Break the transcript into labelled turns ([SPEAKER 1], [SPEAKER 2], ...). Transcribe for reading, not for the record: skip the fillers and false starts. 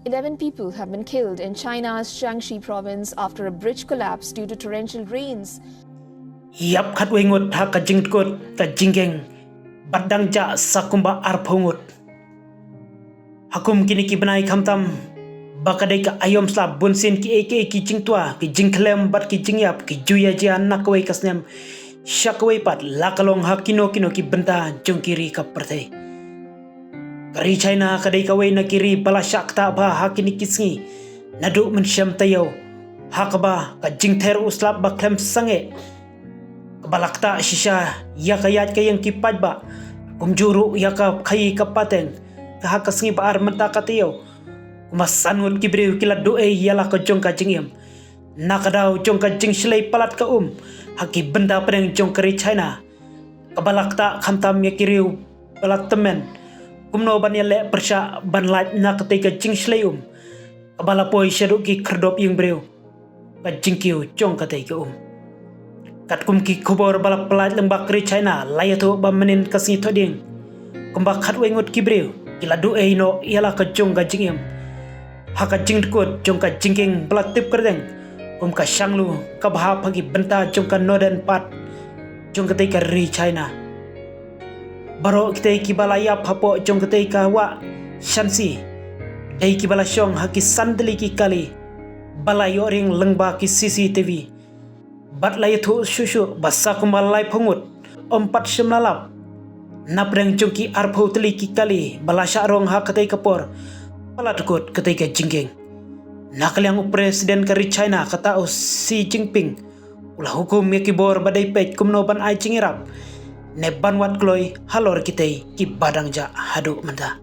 [SPEAKER 1] 11 people have been killed in China's Jiangxi province after a bridge collapsed due to torrential rains.
[SPEAKER 2] Yap khat wengut ha ka jingkut ka jingeng badang ja sakumba arphongut hakum kini ki banai khamtam bakadai ka ayom slab bunsin ki eke ki jingtwa ki jingklem bat ki jingyap ki juya ja nakwe kasnem shakwe pat lakalong ha kino ki benta jongkiri ka perthe kari China kadai kawe na kiri bala shakta ba ha kini kisngi nadu mensyam tayo hakaba ka jingther uslab baklem sange balakta shisha yakayat kayang kipad ba kumjuru yaka khayi kapateng kahakasngi ba ar menta katiyo kumasanut kibriu kila doe yala ko jongka jingyam nakadaw jongka jingslay palat ka haki benda pedeng jongkari China kabalakta khamtam yakiriu palat temen kumno ban yale persha ban laj nakatika jingslay kabalapoy syadu ki kerdop yung briu ka jingkiu jongka tay ka kat kumki kubor balap pelat lembak kri China layatu bamenin kasngi toding kumbak khat wengut kibriu kila du no ialah ka jong ka jingim haka jingkut jong ka jingking belat tip kerdeng ka shanglu ka bahap pagi benta jong ka northern part jong ka ri China baro kita kibalaya papo jong ka wa shansi dai kibala syong haki sandali ki kali balayo ring lengba ki CCTV bat layatu shushu basa kumbalai pungut ompat semlalap napreng jongki arpau teli ki kali balasya rong ha katai kapor palatukut katai ka jingking nakaliang presiden kari China kata Xi Jinping ulah hukum ya kibor badai pej kumno ban ai cingirap ne banwat kloi halor kitai ki badang ja hadu menda